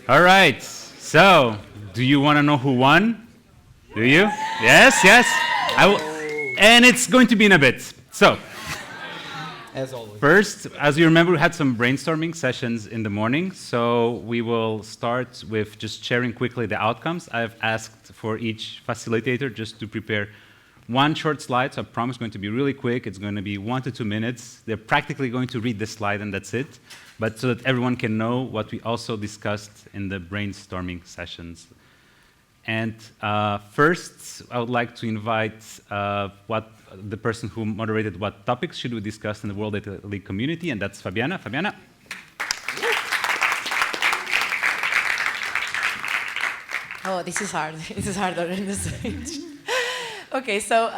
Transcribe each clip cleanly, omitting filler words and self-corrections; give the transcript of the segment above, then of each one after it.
All right. So, do you want to know who won? Do you? Yes, yes. And it's going to be in a bit. So, As always. first, as you remember, we had some brainstorming sessions in the morning. So, we will start with just sharing quickly the outcomes. I've asked for each facilitator just to prepare one short slide. So, I promise it's going to be really quick. It's going to be 1 to 2 minutes. They're practically going to read the slide, and that's it. But so that everyone can know what we also discussed in the brainstorming sessions. And first, I would like to invite what the person who moderated what topics should we discuss in the World Data League community, and that's Fabiana. Fabiana. Oh, this is hard. This is harder than the stage. Okay, so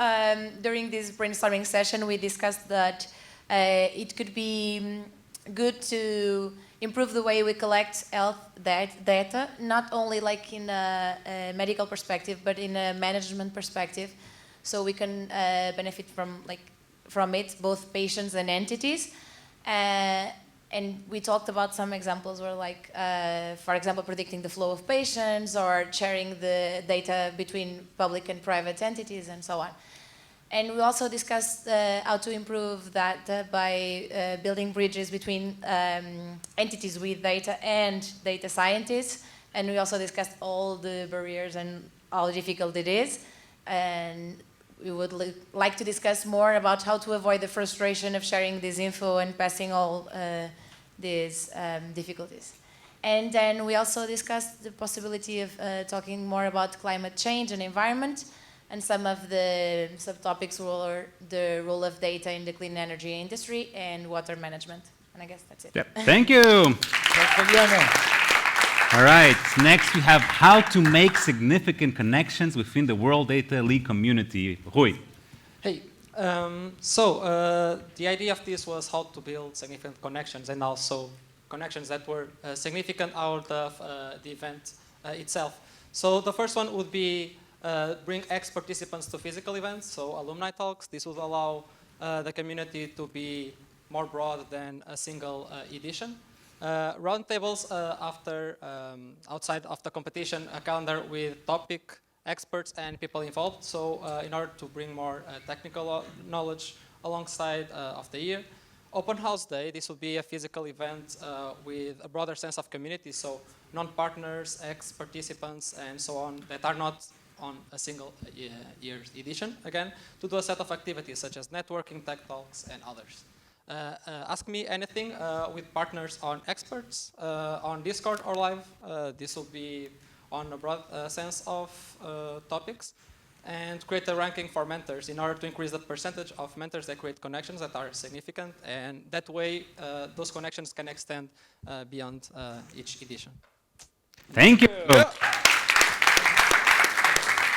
during this brainstorming session, we discussed that it could be good to improve the way we collect health data, not only like in a medical perspective, but in a management perspective, so we can benefit from it, both patients and entities. And we talked about some examples where, like, for example, predicting the flow of patients or sharing the data between public and private entities and so on. And we also discussed how to improve that by building bridges between entities with data and data scientists. And we also discussed all the barriers and how difficult it is. And we would like to discuss more about how to avoid the frustration of sharing this info and passing all these difficulties. And then we also discussed the possibility of talking more about climate change and environment. And some of the subtopics were the role of data in the clean energy industry and water management. And I guess that's it. Yep. Thank you. All right. Next, we have how to make significant connections within the World Data League community. Rui. Hey, the idea of this was how to build significant connections and also connections that were significant out of the event itself. So the first one would be bring ex-participants to physical events, so alumni talks. This would allow the community to be more broad than a single edition. Roundtables outside of the competition, a calendar with topic experts and people involved. So in order to bring more technical knowledge alongside of the year. Open House Day, this will be a physical event with a broader sense of community, so non-partners, ex-participants, and so on, that are not on a single year's edition, again, to do a set of activities such as networking, tech talks, and others. Ask me anything with partners on experts, on Discord or live. This will be on a broad sense of topics. And create a ranking for mentors in order to increase the percentage of mentors that create connections that are significant. And that way, those connections can extend beyond each edition. Thank you. Yeah.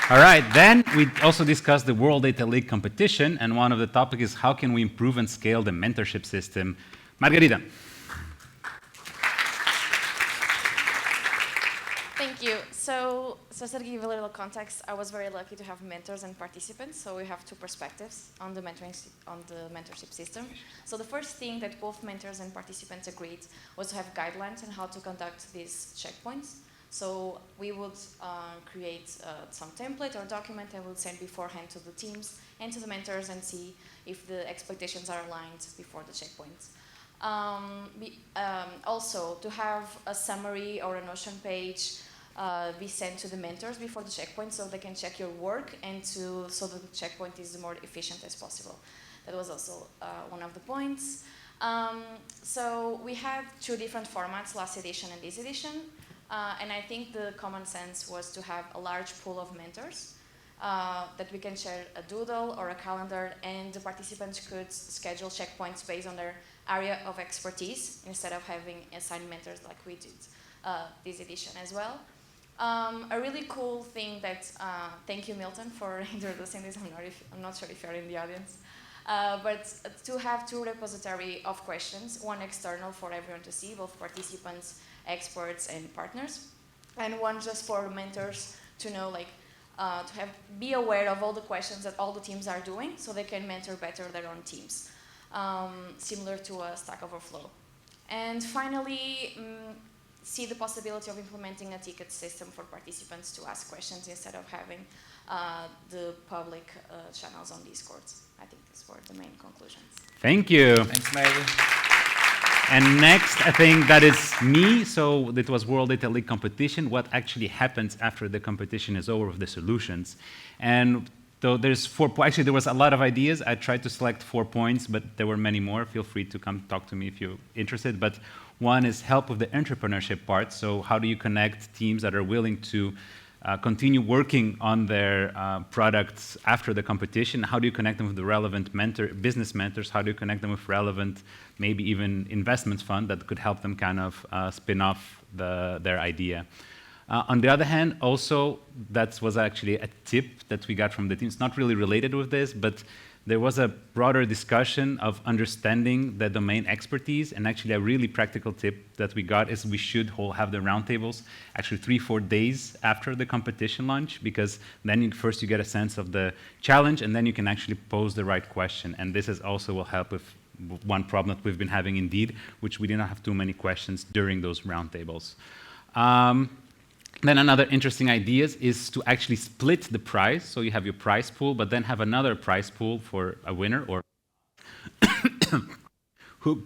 All right, then we also discussed the World Data League competition, and one of the topics is how can we improve and scale the mentorship system. Margarita. Thank you. So to give a little context, I was very lucky to have mentors and participants. So we have two perspectives on the mentorship system. So the first thing that both mentors and participants agreed was to have guidelines on how to conduct these checkpoints. So we would create some template or document and we'll send beforehand to the teams and to the mentors and see if the expectations are aligned before the checkpoints. Also, to have a summary or a Notion page be sent to the mentors before the checkpoint so they can check your work and so that the checkpoint is more efficient as possible. That was also one of the points. So we had two different formats, last edition and this edition. And I think the common sense was to have a large pool of mentors that we can share a doodle or a calendar, and the participants could schedule checkpoints based on their area of expertise instead of having assigned mentors like we did this edition as well. A really cool thing that, thank you Milton for introducing this, I'm not sure if you're in the audience, but to have two repository of questions, one external for everyone to see, both participants, experts and partners, and one just for mentors to know, like, be aware of all the questions that all the teams are doing so they can mentor better their own teams, similar to a Stack Overflow. And finally, see the possibility of implementing a ticket system for participants to ask questions instead of having the public channels on Discord. I think these were the main conclusions. Thank you. Thanks, Mary. And next, I think that is me. So it was World Data League competition. What actually happens after the competition is over with the solutions? And though there's actually there was a lot of ideas. I tried to select 4 points, but there were many more. Feel free to come talk to me if you're interested. But one is help with the entrepreneurship part. So how do you connect teams that are willing to continue working on their products after the competition? How do you connect them with the relevant business mentors? How do you connect them with relevant, maybe even investment fund that could help them kind of spin off their idea? On the other hand, also, that was actually a tip that we got from the team. It's not really related with this, but there was a broader discussion of understanding the domain expertise, and actually a really practical tip that we got is we should have the roundtables actually 3-4 days after the competition launch, because then first you get a sense of the challenge, and then you can actually pose the right question. And this is also will help with one problem that we've been having indeed, which we did not have too many questions during those roundtables. Then another interesting idea is to actually split the prize. So you have your prize pool, but then have another prize pool for a winner or who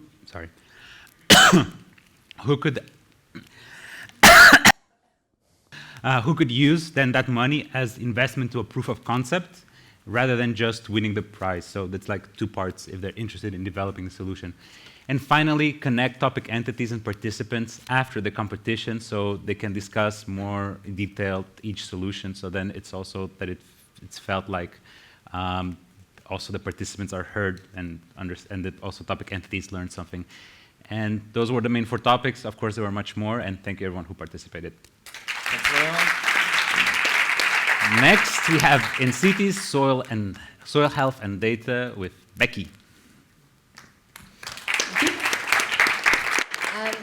could use then that money as investment to a proof of concept rather than just winning the prize. So that's like 2 parts if they're interested in developing the solution. And finally, connect topic entities and participants after the competition so they can discuss more in detail each solution. So then it's also that it's felt like also the participants are heard and that also topic entities learn something. And those were the main 4 topics. Of course, there were much more, and thank you everyone who participated. Thanks, everyone. Next, we have in cities, soil health and data with Becky.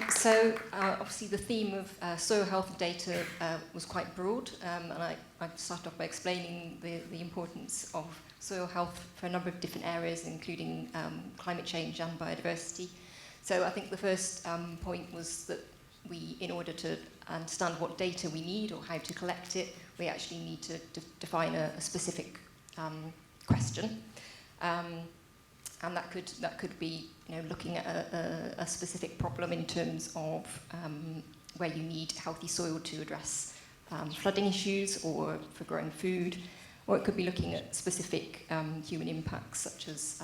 So obviously the theme of soil health data was quite broad, and I started off by explaining the importance of soil health for a number of different areas, including climate change and biodiversity. So I think the first point was that in order to understand what data we need or how to collect it, we actually need to define a specific question. And that could be, looking at a specific problem in terms of where you need healthy soil to address flooding issues or for growing food, or it could be looking at specific human impacts such as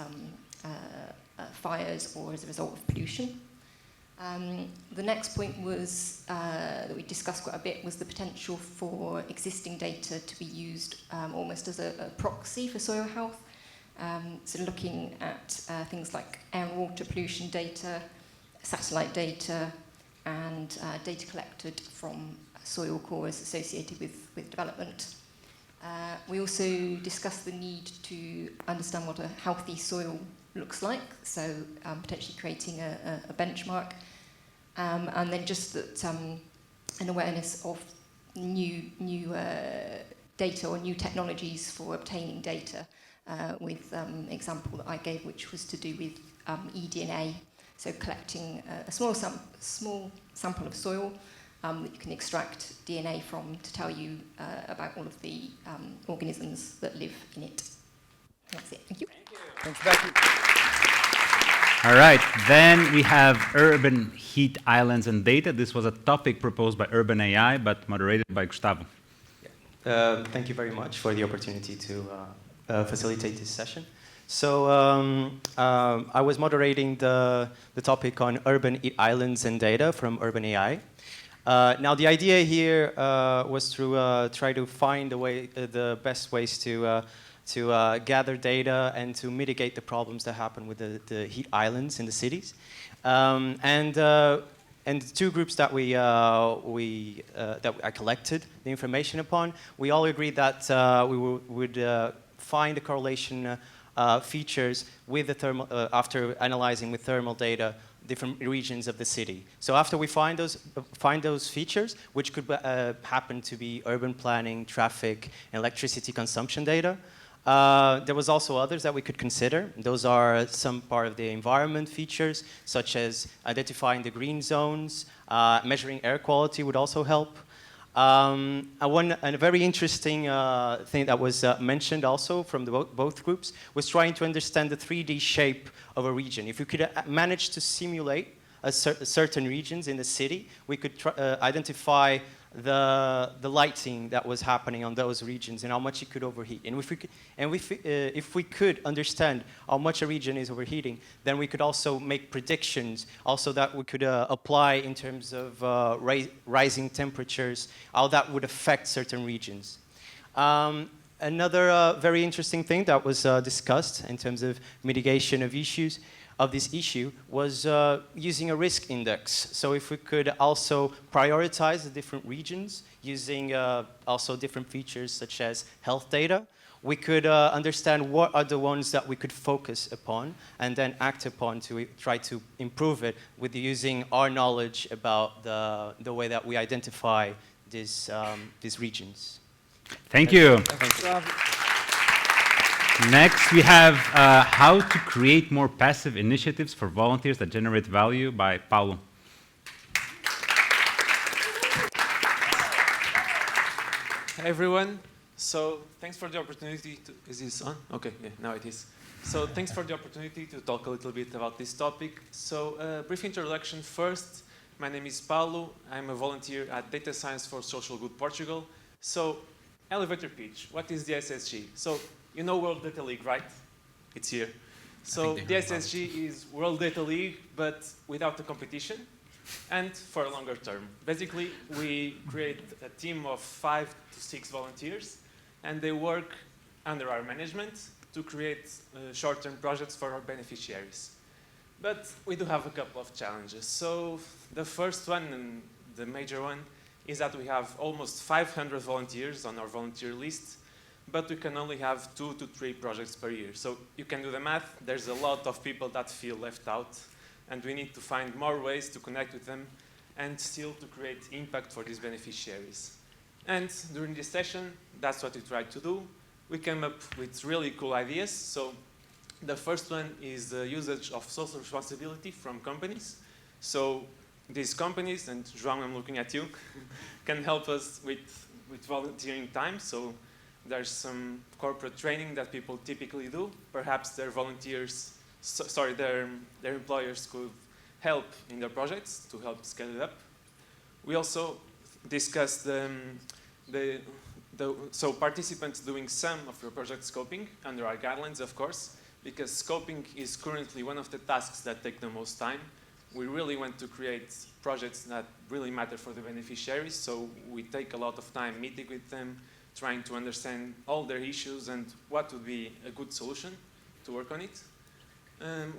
fires or as a result of pollution. The next point was that we discussed quite a bit was the potential for existing data to be used almost as a proxy for soil health. So looking at things like air and water pollution data, satellite data, and data collected from soil cores associated with development. We also discussed the need to understand what a healthy soil looks like, so potentially creating a benchmark, and then just that an awareness of new data or new technologies for obtaining data. With example that I gave, which was to do with eDNA, so collecting a small sample of soil that you can extract DNA from to tell you about all of the organisms that live in it. That's it. Thank you. Thanks, Becky. All right, then we have urban heat islands and data. This was a topic proposed by Urban AI, but moderated by Gustavo. Thank you very much for the opportunity to facilitate this session. So I was moderating the topic on urban islands and data from Urban AI. Now the idea here was to try to find the best ways to gather data and to mitigate the problems that happen with the heat islands in the cities. And the 2 groups that that I collected the information upon, we all agreed that we would find the correlation features with the thermal after analyzing with thermal data different regions of the city. So after we find those features, which could happen to be urban planning, traffic, and electricity consumption data, There was also others that we could consider. Those are some part of the environment features, such as identifying the green zones, measuring air quality would also help. And a very interesting thing that was mentioned also from both groups was trying to understand the 3D shape of a region. If we could manage to simulate certain regions in the city, we could identify the lighting that was happening on those regions and how much it could overheat. And if we could understand how much a region is overheating, then we could also make predictions, also that we could apply in terms of rising temperatures, how that would affect certain regions. Another very interesting thing that was discussed in terms of mitigation of issues of this issue was using a risk index. So if we could also prioritize the different regions using also different features such as health data, we could understand what are the ones that we could focus upon and then act upon to try to improve it with using our knowledge about the way that we identify these regions. Thank you. Thank you. Next, we have how to create more passive initiatives for volunteers that generate value by Paulo. Hi everyone. So thanks for the opportunity to, is this on? Okay, yeah, now it is. So thanks for the opportunity to talk a little bit about this topic. So brief introduction first. My name is Paulo. I'm a volunteer at Data Science for Social Good Portugal. So elevator pitch, what is the SSG? So you know World Data League, right? It's here. So the SSG is World Data League, but without the competition and for a longer term. Basically, we create a team of 5 to 6 volunteers, and they work under our management to create short-term projects for our beneficiaries. But we do have a couple of challenges. So the first one, and the major one, is that we have almost 500 volunteers on our volunteer list, but we can only have 2 to 3 projects per year. So you can do the math. There's a lot of people that feel left out, and we need to find more ways to connect with them and still to create impact for these beneficiaries. And during this session, that's what we tried to do. We came up with really cool ideas. So the first one is the usage of social responsibility from companies. So these companies, and João, I'm looking at you, can help us with volunteering time. So there's some corporate training that people typically do. Perhaps their volunteers, their employers could help in their projects to help scale it up. We also discussed so participants doing some of your project scoping under our guidelines, of course, because scoping is currently one of the tasks that take the most time. We really want to create projects that really matter for the beneficiaries, so we take a lot of time meeting with them, trying to understand all their issues and what would be a good solution to work on it.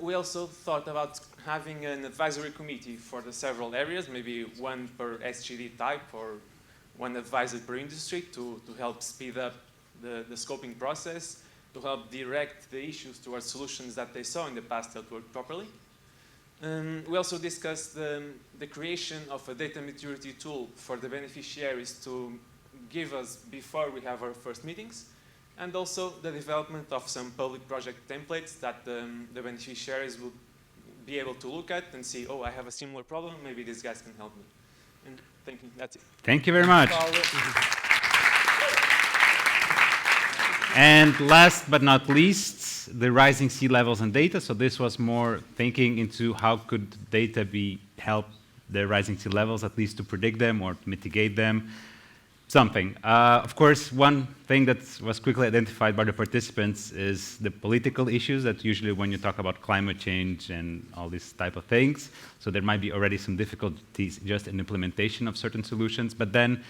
We also thought about having an advisory committee for the several areas, maybe one per SGD type or one advisor per industry to help speed up the scoping process, to help direct the issues towards solutions that they saw in the past that worked properly. We also discussed the creation of a data maturity tool for the beneficiaries to give us before we have our first meetings, and also the development of some public project templates that the beneficiaries will be able to look at and see, oh, I have a similar problem, maybe these guys can help me. And thank you, that's it. Thank you very much. And last but not least, the rising sea levels and data. So this was more thinking into how could data help the rising sea levels, at least to predict them or to mitigate them. Something. Of course, one thing that was quickly identified by the participants is the political issues that usually when you talk about climate change and all these type of things, so there might be already some difficulties just in implementation of certain solutions. But then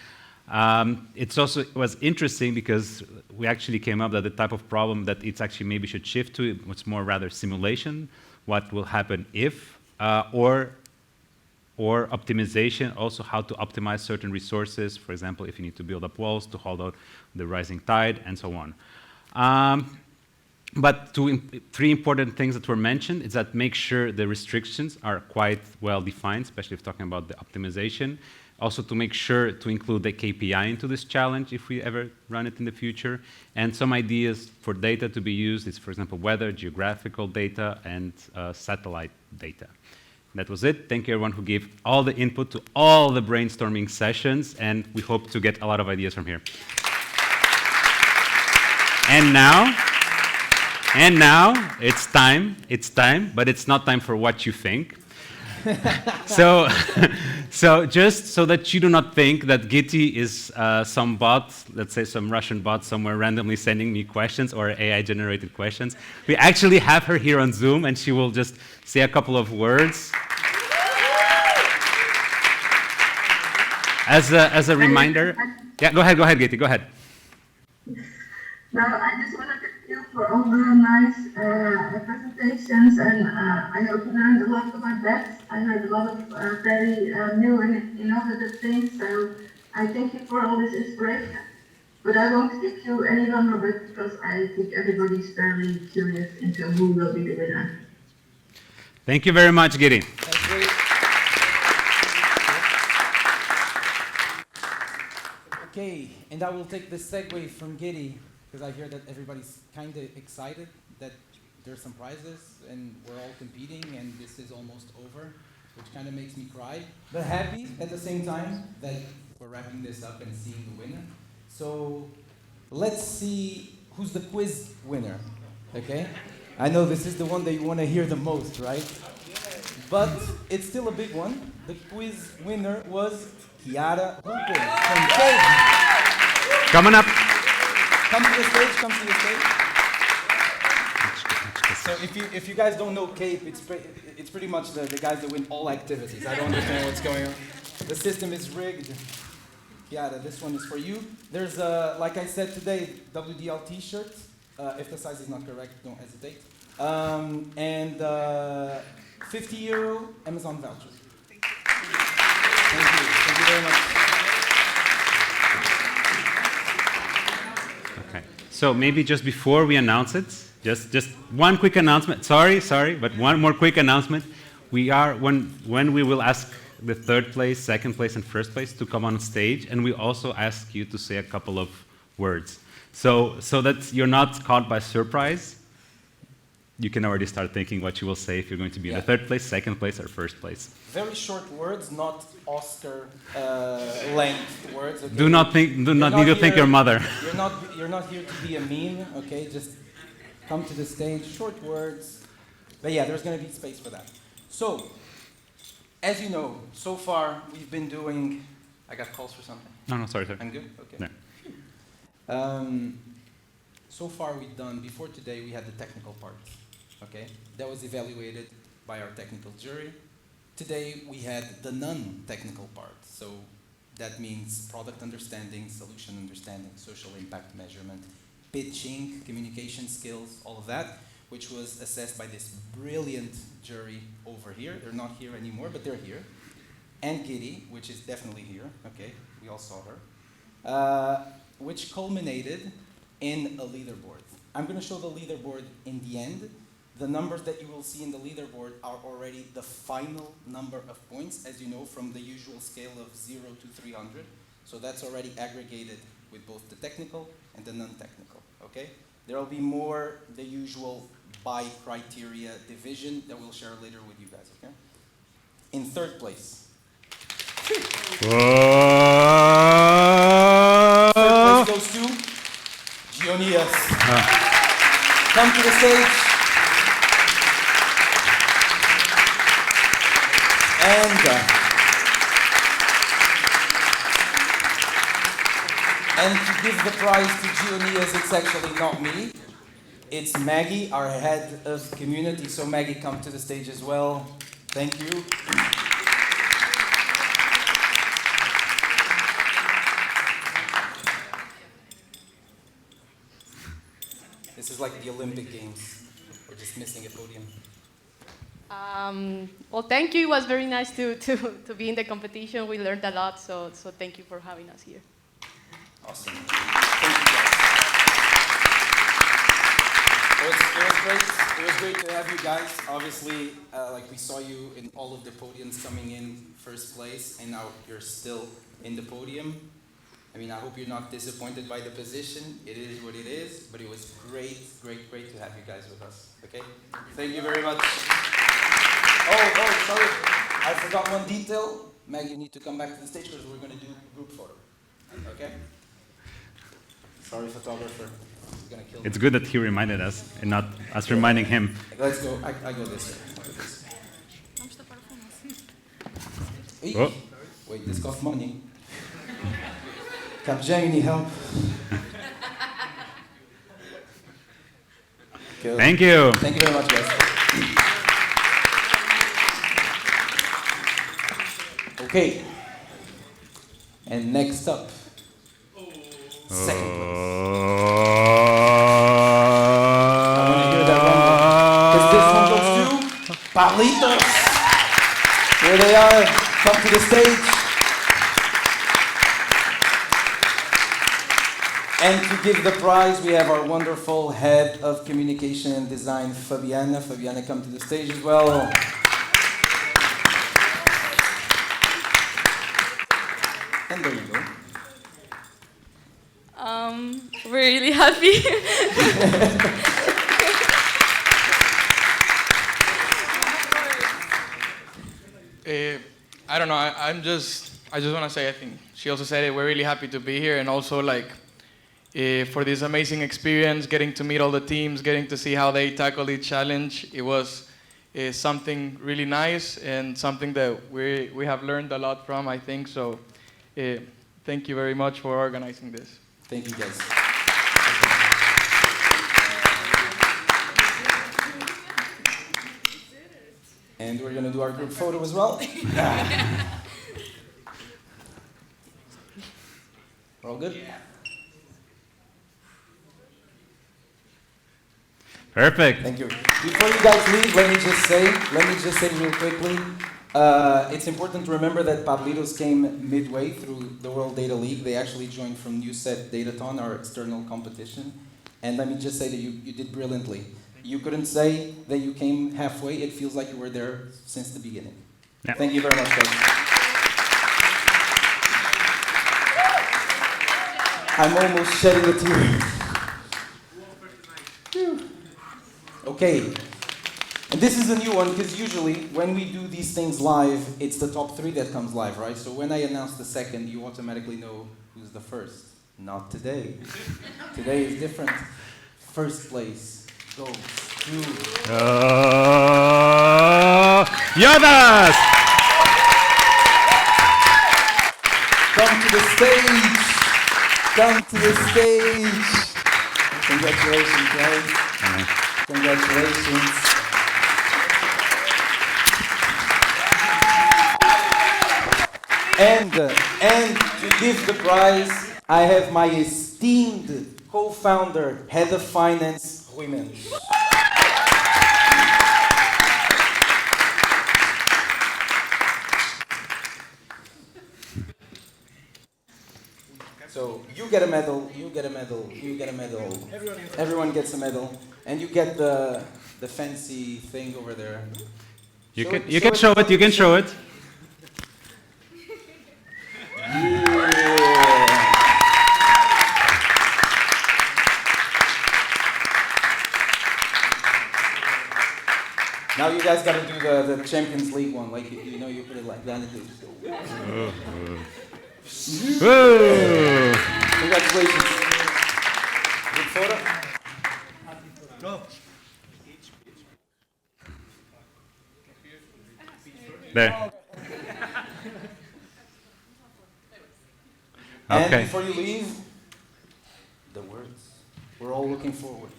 it was interesting because we actually came up with the type of problem that it's actually maybe should shift to. It's more rather simulation, what will happen if, or optimization, also how to optimize certain resources, for example, if you need to build up walls to hold out the rising tide, and so on. But three important things that were mentioned is that make sure the restrictions are quite well defined, especially if talking about the optimization. Also to make sure to include the KPI into this challenge if we ever run it in the future. And some ideas for data to be used is, for example, weather, geographical data, and satellite data. That was it. Thank you everyone who gave all the input to all the brainstorming sessions, and we hope to get a lot of ideas from here. And now it's time, but it's not time for what you think. so just so that you do not think that Gitty is some bot, let's say some Russian bot somewhere randomly sending me questions or AI-generated questions. We actually have her here on Zoom, and she will just say a couple of words. As a reminder, yeah, go ahead, Gitty, go ahead. No, I just want to thank you for all the nice presentations, and I hope you learned a lot about that. I heard a lot of very new and innovative things, so I thank you for all this inspiration. But I won't keep you any longer because I think everybody's very curious into who will be the winner. Thank you very much, Gitty. That's great. Okay, and I will take the segue from Giddy, because I hear that everybody's kind of excited that there's some prizes and we're all competing and this is almost over, which kind of makes me cry, but happy at the same time that we're wrapping this up and seeing the winner. So let's see who's the quiz winner, okay? I know this is the one that you want to hear the most, right? But it's still a big one. The quiz winner was Chiara Hugo from Cape. Coming up. Come to the stage, come to the stage. So if you guys don't know Cape, it's pretty much the guys that win all activities. I don't understand what's going on. The system is rigged. Chiara, this one is for you. There's like I said today, WDL t-shirt. If the size is not correct, don't hesitate. And €50 Amazon voucher. Thank you. Thank you very much. Okay. So maybe just before we announce it, just one quick announcement. Sorry, but one more quick announcement. We are when we will ask the third place, second place, and first place to come on stage, and we also ask you to say a couple of words. So that you're not caught by surprise. You can already start thinking what you will say if you're going to be in the third place, second place, or first place. Very short words, not Oscar length words. Okay? Do not need to thank your mother. You're not here to be a meme, okay? Just come to the stage, short words. But yeah, there's going to be space for that. So, as you know, so far we've been doing. I got calls for something. No, sorry. I'm good. Okay. No. So far we've done. Before today, we had the technical part. Okay, that was evaluated by our technical jury. Today we had the non-technical part. So that means product understanding, solution understanding, social impact measurement, pitching, communication skills, all of that, which was assessed by this brilliant jury over here. They're not here anymore, but they're here. And Giddy, which is definitely here. Okay, we all saw her. Which culminated in a leaderboard. I'm going to show the leaderboard in the end. The numbers that you will see in the leaderboard are already the final number of points, as you know, from the usual scale of 0 to 300. So that's already aggregated with both the technical and the non-technical, okay? There will be more the usual by criteria division that we'll share later with you guys, okay? In third place. Third place goes to Gionias. Come to the stage. And to give the prize to Gionias, it's actually not me. It's Maggie, our head of community. So Maggie, come to the stage as well. Thank you. This is like the Olympic Games. We're just missing a podium. Well, thank you. It was very nice to be in the competition. We learned a lot, so thank you for having us here. Awesome. Thank you, guys. It was great to have you guys. Obviously, like we saw you in all of the podiums coming in first place, and now you're still in the podium. I mean, I hope you're not disappointed by the position. It is what it is, but it was great to have you guys with us. Okay? Thank you very much. Oh, sorry. I forgot one detail. Meg, you need to come back to the stage because we're going to do a group photo. Okay? Sorry, photographer. He's going to kill me. It's good that he reminded us and not us reminding him. Let's go. I go this way. Oh. Wait, this costs money. Capgemini, need help? Cool. Thank you. Thank you very much, guys. Okay. And next up, second place. I want to hear that rumble. Because this one goes to Palitos. Here they are. Come to the stage. And to give the prize, we have our wonderful head of communication and design, Fabiana. Fabiana, come to the stage as well. And there you go. We're really happy. I don't know. I just want to say, I think she also said it. We're really happy to be here, and also like for this amazing experience, getting to meet all the teams, getting to see how they tackle each challenge. It was something really nice and something that we have learned a lot from, I think. So thank you very much for organizing this. Thank you, guys. And we're going to do our group photo as well. We're all good? Perfect. Thank you. Before you guys leave, let me just say real quickly, it's important to remember that Pablitos came midway through the World Data League. They actually joined from NewSet Datathon, our external competition. And let me just say that you did brilliantly. You couldn't say that you came halfway. It feels like you were there since the beginning. Yeah. Thank you very much, guys. I'm almost shedding a tear. Okay. And this is a new one, because usually when we do these things live, it's the top 3 that comes live, right? So when I announce the second, you automatically know who's the first. Not today. Today is different. First place goes to... Jonas! Come to the stage! Come to the stage! Congratulations, guys. Congratulations. And to give the prize, I have my esteemed co-founder, head of finance, Rui Mendes. So you get a medal, you get a medal, you get a medal. Everyone gets a medal, and you get the fancy thing over there. You can show it. You can show it. Now you guys got to do the Champions League one, like you know, you put it like that. Congratulations. Good photo. Go. There. And Okay. before you leave, the words. We're all looking forward.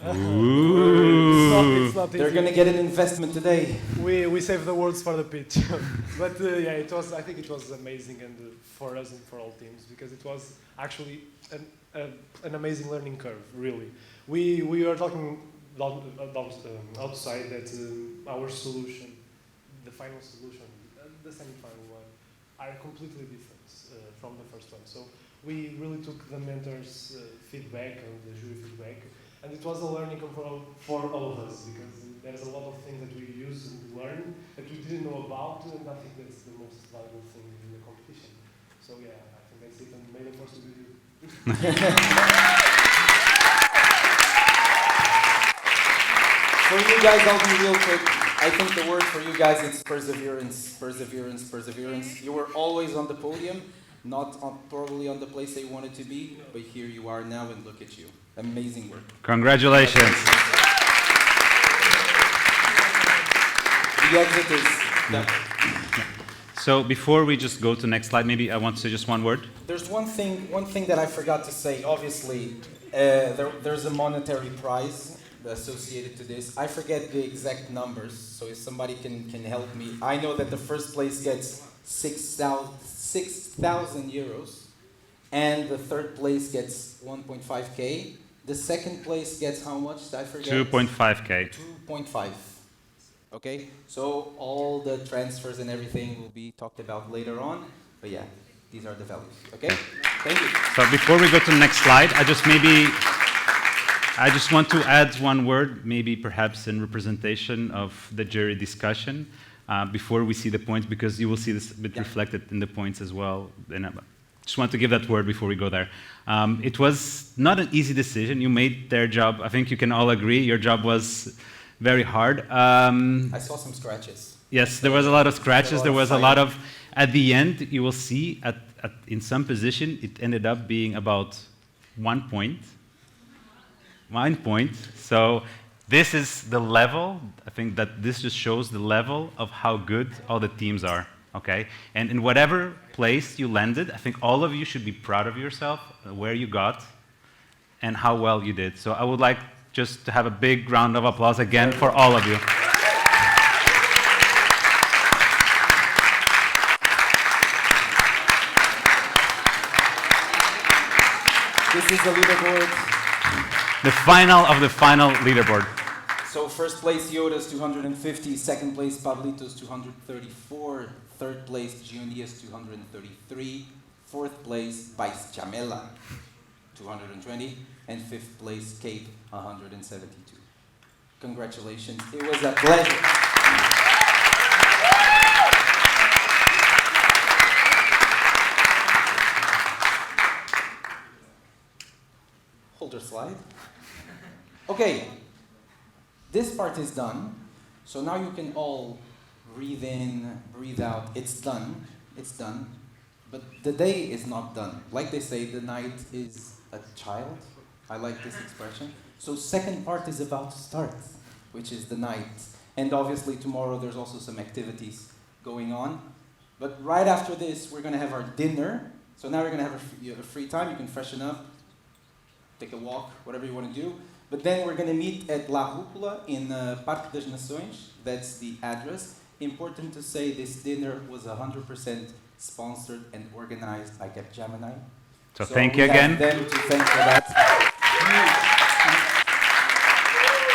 Ooh. It's not easy. They're gonna get an investment today. We saved the words for the pitch, but yeah, it was. I think it was amazing, and for us and for all teams, because it was actually an amazing learning curve. Really, we were talking outside that our solution, the final solution, the semi-final one, are completely different from the first one. So we really took the mentors' feedback and the jury feedback, And it was a learning curve for all of us, because there's a lot of things that we use and learn that we didn't know about, and I think that's the most valuable thing in the competition. So yeah, I think that's it, and may the force be with you. For you guys, I'll be real quick. I think the word for you guys is perseverance, perseverance, perseverance. You were always on the podium, not probably on the place they wanted to be, but here you are now, and look at you. Amazing work. Congratulations. The exit is done. So before we just go to the next slide, maybe I want to say just one word. There's one thing that I forgot to say. Obviously, there's a monetary prize associated to this. I forget the exact numbers, so if somebody can help me. I know that the first place gets 6,000 euros, and the third place gets 1.5k. The second place gets how much? I forget. 2.5k. 2.5. Okay, so all the transfers and everything will be talked about later on. But yeah, these are the values. Okay, thank you. So before we go to the next slide, I just want to add one word, maybe perhaps in representation of the jury discussion, before we see the points, because you will see this a bit reflected in the points as well. And I just want to give that word before we go there. It was not an easy decision. You made their job. I think you can all agree. Your job was very hard. I saw some scratches. Yes, there was a lot of scratches. There was a lot of, at the end, you will see, in some position, it ended up being about 1 point. 1 point. So this is the level. I think that this just shows the level of how good all the teams are. Okay? And in whatever place you landed, I think all of you should be proud of yourself, where you got, and how well you did. So I would like just to have a big round of applause again for all of you. This is the leaderboard. The final of the final leaderboard. So first place Yoda's 250, second place Pablito's 234, third place Gionia's 233, fourth place Vice Chamela 220, and fifth place Cape 172. Congratulations, it was a pleasure. Hold your slide. Okay, this part is done. So now you can all breathe in, breathe out. It's done. It's done. But the day is not done. Like they say, the night is a child. I like this expression. So second part is about to start, which is the night. And obviously tomorrow there's also some activities going on. But right after this, we're going to have our dinner. So now we're going to have a free time. You can freshen up, take a walk, whatever you want to do. But then we're going to meet at La Rúcula in Parque das Nações. That's the address. Important to say this dinner was 100% sponsored and organized by Capgemini. So thank you again. Them to thank for that.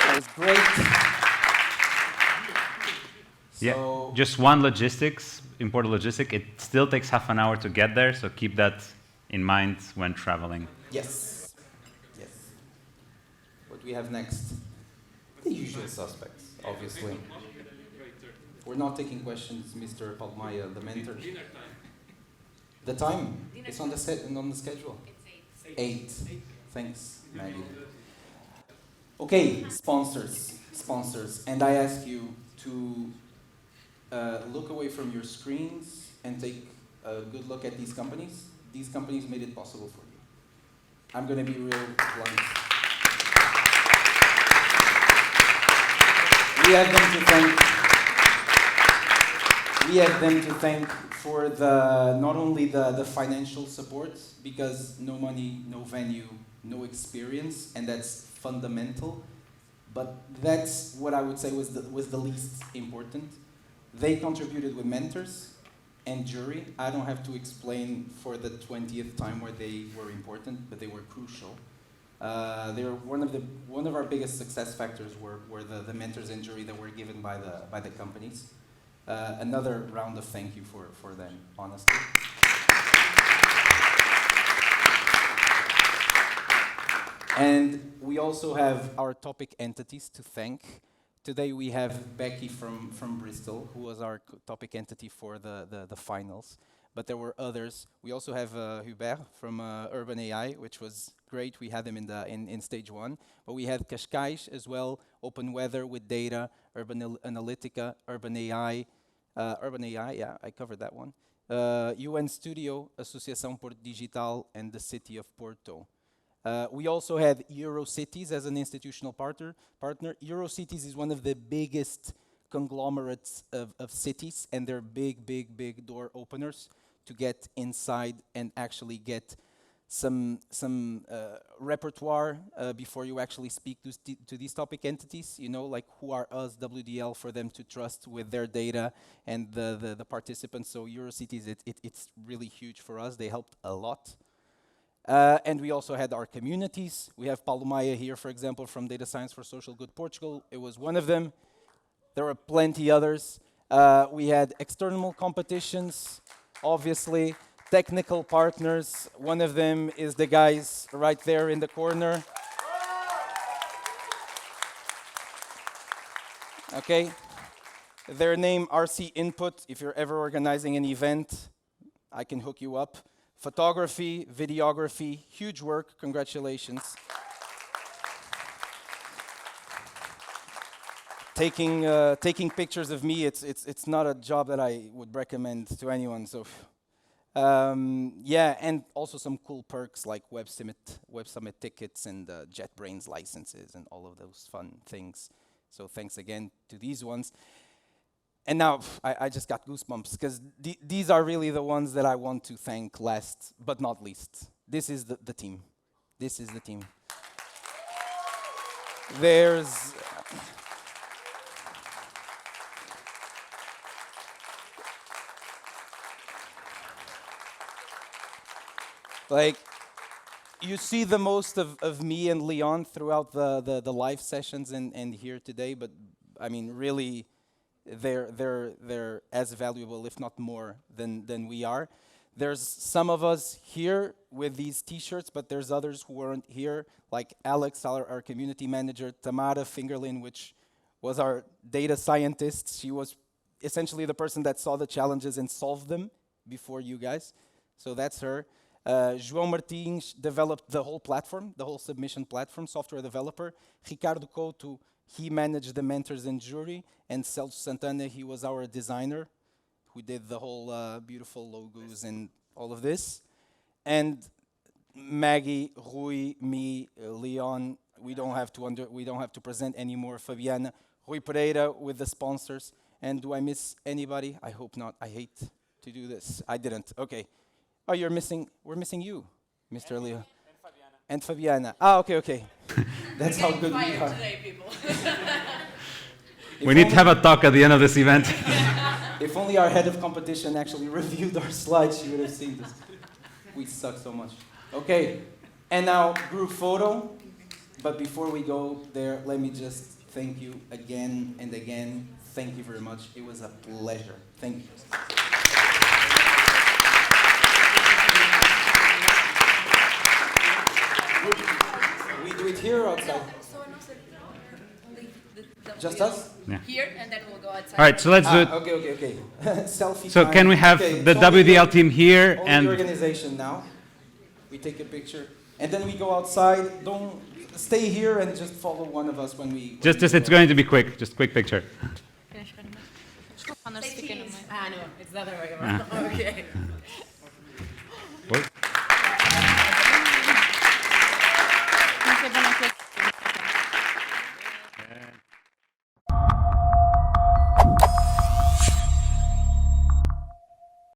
That was great. Yeah, So just one important logistic. It still takes half an hour to get there, so keep that in mind when traveling. yes. What do we have next? The usual suspects, obviously. We're not taking questions, Mr. Palmaya, the mentor. The time? It's on the schedule. It's 8. Thanks, Maggie. Okay, sponsors. And I ask you to look away from your screens and take a good look at these companies. These companies made it possible for you. I'm going to be real blunt. We have them to thank for not only the financial support, because no money, no venue, no experience, and that's fundamental. But that's what I would say was the least important. They contributed with mentors and jury. I don't have to explain for the 20th time why they were important, but they were crucial. They were one of our biggest success factors were the mentors and jury that were given by the companies. Another round of thank you for them, honestly. And we also have our topic entities to thank. Today we have Becky from Bristol, who was our topic entity for the finals. But there were others. We also have Hubert from Urban AI, which was great. We had him in stage 1. But we had Cascais as well, Open Weather with data, Urban Analytica, Urban AI, yeah, I covered that one. UN Studio, Associação Porto Digital, and the City of Porto. We also had Eurocities as an institutional partner. Eurocities is one of the biggest conglomerates of cities, and they're big door openers to get inside and actually get some repertoire before you actually speak to these topic entities. You know, like who are us, WDL, for them to trust with their data and the participants. So Eurocities, it's really huge for us. They helped a lot. And we also had our communities. We have Paulo Maia here, for example, from Data Science for Social Good Portugal. It was one of them. There were plenty others. We had external competitions, obviously, technical partners. One of them is the guys right there in the corner. Okay. Their name, RC Input. If you're ever organizing an event, I can hook you up. Photography, videography, huge work, congratulations. Taking pictures of me, it's not a job that I would recommend to anyone. So, yeah, and also some cool perks like Web Summit tickets and JetBrains licenses and all of those fun things. So thanks again to these ones. And now I just got goosebumps because these are really the ones that I want to thank last but not least. This is the team. This is the team. There's like you see the most of me and Leon throughout the live sessions and here today, but I mean really they're as valuable, if not more, than we are. There's some of us here with these T-shirts, but there's others who weren't here, like Alex, our community manager, Tamara Fingerlin, which was our data scientist. She was essentially the person that saw the challenges and solved them before you guys. So that's her. João Martins developed the whole platform, the whole submission platform, software developer. Ricardo Couto, he managed the mentors and jury, and Celso Santana, he was our designer, who did the whole beautiful logos and all of this. And Maggie, Rui, me, Leon, we don't have to present anymore. Fabiana, Rui Pereira with the sponsors. And do I miss anybody? I hope not. I hate to do this. I didn't. Okay. Oh, we're missing you, Mr. Leo. And Fabiana. Ah, okay. That's how good we are. Today, people. We need to have a talk at the end of this event. If only our head of competition actually reviewed our slides, she would have seen this. We suck so much. Okay, and now group photo. But before we go there, let me just thank you again and again. Thank you very much. It was a pleasure. Thank you. We do it here or outside? Just us? Yeah. Here, and then we'll go outside. All right, so let's do it. Okay. Selfie So time. can we have the WDL team here and the and organization now? We take a picture, and then we go outside. Don't stay here and just follow one of us when we. just it's going to be quick. Just quick picture. No, it's the other way around. Okay.